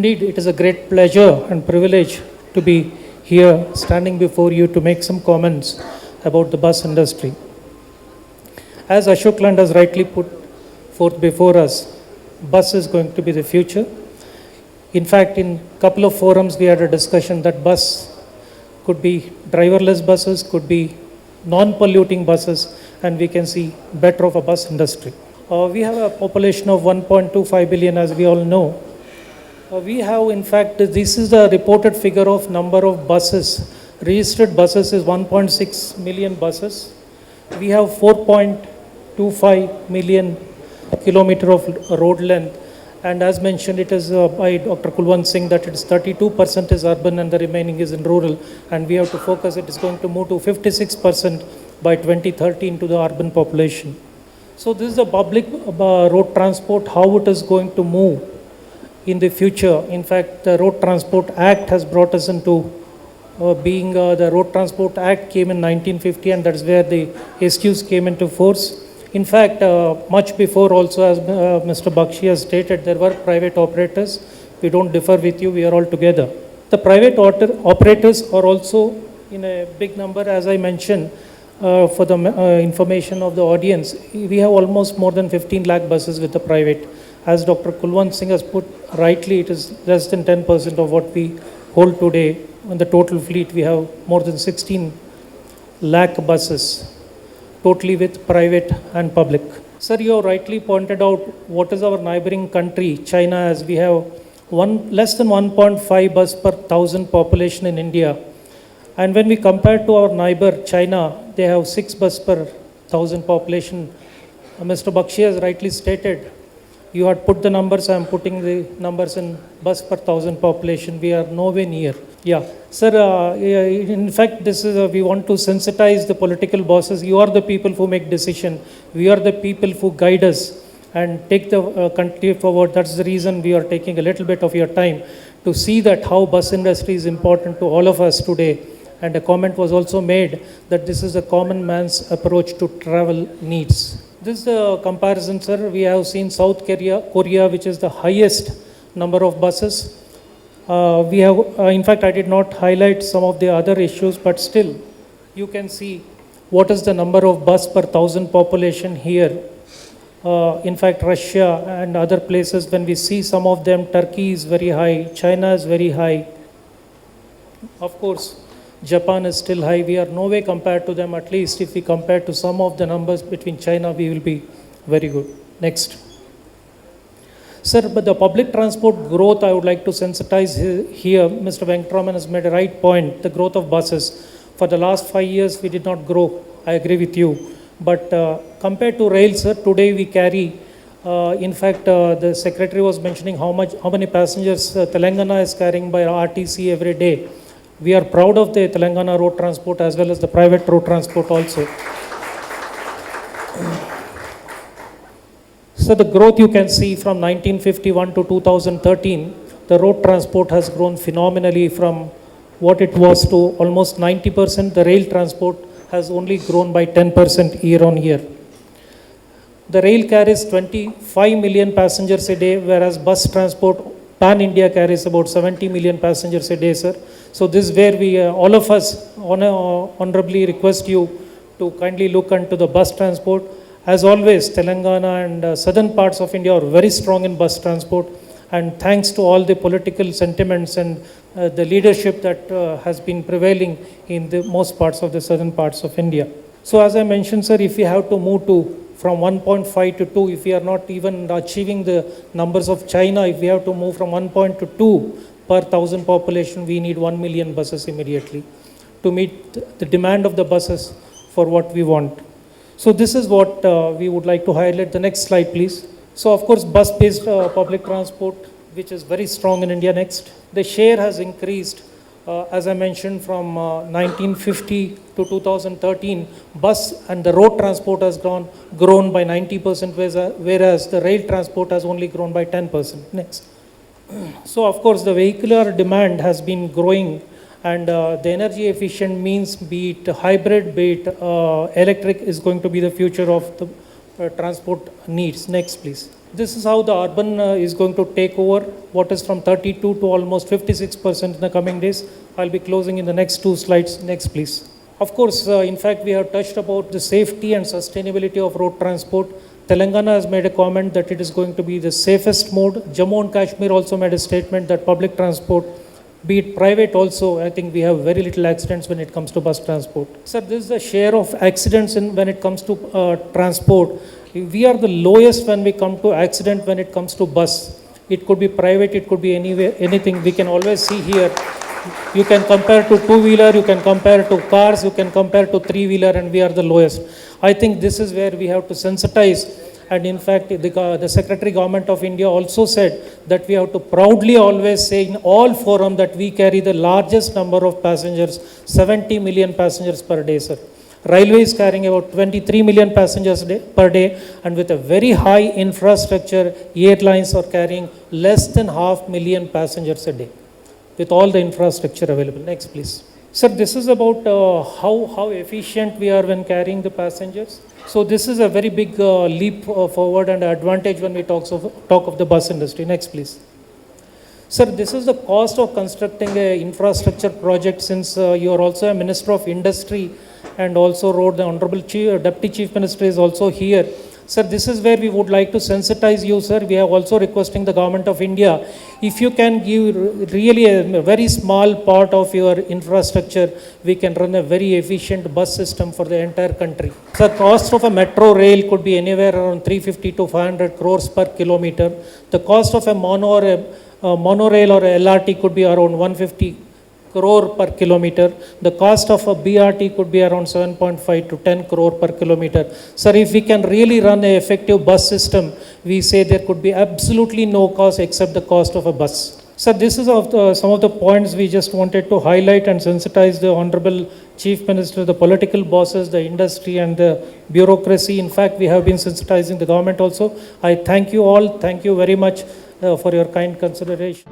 indeed, it is a great pleasure and privilege to be here standing before you to make some comments about the bus industry. As Ashok Land has rightly put forth before us, bus is going to be the future. In fact, in a couple of forums, we had a discussion that bus could be driverless buses, could be non-polluting buses, and we can see better of a bus industry. We have a population of 1.25 billion, as we all know. We have, in fact, this is the reported figure of number of buses. Registered buses is 1.6 million buses. We have 4.25 million kilometer of road length. And as mentioned, it is by Dr. Kulwant Singh that it's 32% is urban and the remaining is in rural. And we have to focus, it is going to move to 56% by 2030 into the urban population. So this is the public road transport, how it is going to move in the future. In fact, the Road Transport Act has brought us into being, the Road Transport Act came in 1950, and that's where the SQs came into force. In fact, much before also, as Mr. Bakshi has stated, there were private operators. We don't differ with you, we are all together. The private operators are also in a big number, as I mentioned, for the information of the audience. We have almost more than 15 lakh buses with the private. As Dr. Kulwant Singh has put rightly, it is less than 10% of what we hold today. On the total fleet, we have more than 16 lakh buses, totally with private and public. Sir, you have rightly pointed out what is our neighboring country, China, as we have less than 1.5 bus per thousand population in India. And when we compare to our neighbor, China, they have 6 bus per thousand population. Mr. Bakshi has rightly stated, you had put the numbers, I am putting the numbers in bus per thousand population. We are nowhere near. Yeah. Sir, in fact, this is we want to sensitize the political bosses. You are the people who make decision. We are the people who guide us and take the country forward. That's the reason we are taking a little bit of your time to see that how bus industry is important to all of us today. And a comment was also made that this is a common man's approach to travel needs. This is the comparison, sir. We have seen South Korea, which is the highest number of buses. We have, in fact, I did not highlight some of the other issues, but still, you can see what is the number of bus per thousand population here. In fact, Russia and other places, when we see some of them, Turkey is very high, China is very high. Of course, Japan is still high. We are no way compared to them. At least if we compare to some of the numbers between China, we will be very good. Next. Sir, but the public transport growth, I would like to sensitize here. Mr. Venkataraman has made a right point. The growth of buses. For the last 5 years, we did not grow. I agree with you. But compared to rail, sir, today we carry, in fact, the secretary was mentioning how many passengers Telangana is carrying by RTC every day. We are proud of the Telangana road transport as well as the private road transport also. So the growth you can see from 1951 to 2013, the road transport has grown phenomenally from what it was to almost 90%. The rail transport has only grown by 10% year on year. The rail carries 25 million passengers a day, whereas bus transport Pan-India carries about 70 million passengers a day, sir. So this is where we, all of us, honorably request you to kindly look into the bus transport. As always, Telangana and southern parts of India are very strong in bus transport. And thanks to all the political sentiments and the leadership that has been prevailing in the most parts of the southern parts of India. So as I mentioned, sir, if we have to move from 1.5 to 2, if we are not even achieving the numbers of China, if we have to move from 1 to 2 per thousand population, we need 1 million buses immediately to meet the demand of the buses for what we want. So this is what we would like to highlight. The next slide, please. So of course, bus-based public transport, which is very strong in India next. The share has increased, as I mentioned, from 1950 to 2013, bus and the road transport has grown by 90%, whereas the rail transport has only grown by 10%. Next. So of course, the vehicular demand has been growing, and the energy efficient means, be it hybrid, be it electric, is going to be the future of the transport needs. Next, please. This is how the urban is going to take over, what is from 32 to almost 56% in the coming days. I'll be closing in the next two slides. Next, please. Of course, in fact, we have touched about the safety and sustainability of road transport. Telangana has made a comment that it is going to be the safest mode. Jammu and Kashmir also made a statement that public transport, be it private also, I think we have very little accidents when it comes to bus transport. Sir, this is the share of accidents when it comes to transport. We are the lowest when we come to accident when it comes to bus. It could be private, it could be anywhere, anything. We can always see here. You can compare to two-wheeler, you can compare to cars, you can compare to three-wheeler, and we are the lowest. I think this is where we have to sensitize. And in fact, the Secretary Government of India also said that we have to proudly always say in all forums that we carry the largest number of passengers, 70 million passengers per day, sir. Railway is carrying about 23 million passengers per day, and with a very high infrastructure, airlines are carrying less than 500,000 passengers a day, with all the infrastructure available. Next, please. Sir, this is about how efficient we are when carrying the passengers. So this is a very big leap forward and advantage when we talk of the bus industry. Next, please. Sir, this is the cost of constructing an infrastructure project, since you are also a Minister of Industry and also Road. The Honorable Deputy Chief Minister is also here. Sir, this is where we would like to sensitize you, sir. We are also requesting the Government of India, if you can give really a very small part of your infrastructure, we can run a very efficient bus system for the entire country. Sir, cost of a metro rail could be anywhere around 350 to 500 crores per kilometer. The cost of a monorail or a LRT could be around 150 crore per kilometer. The cost of a BRT could be around 7.5 to 10 crore per kilometer. Sir, if we can really run an effective bus system, we say there could be absolutely no cost except the cost of a bus. Sir, this is some of the points we just wanted to highlight and sensitize the Honorable Chief Minister, the political bosses, the industry and the bureaucracy. In fact, we have been sensitizing the government also. I thank you all. Thank you very much for your kind consideration.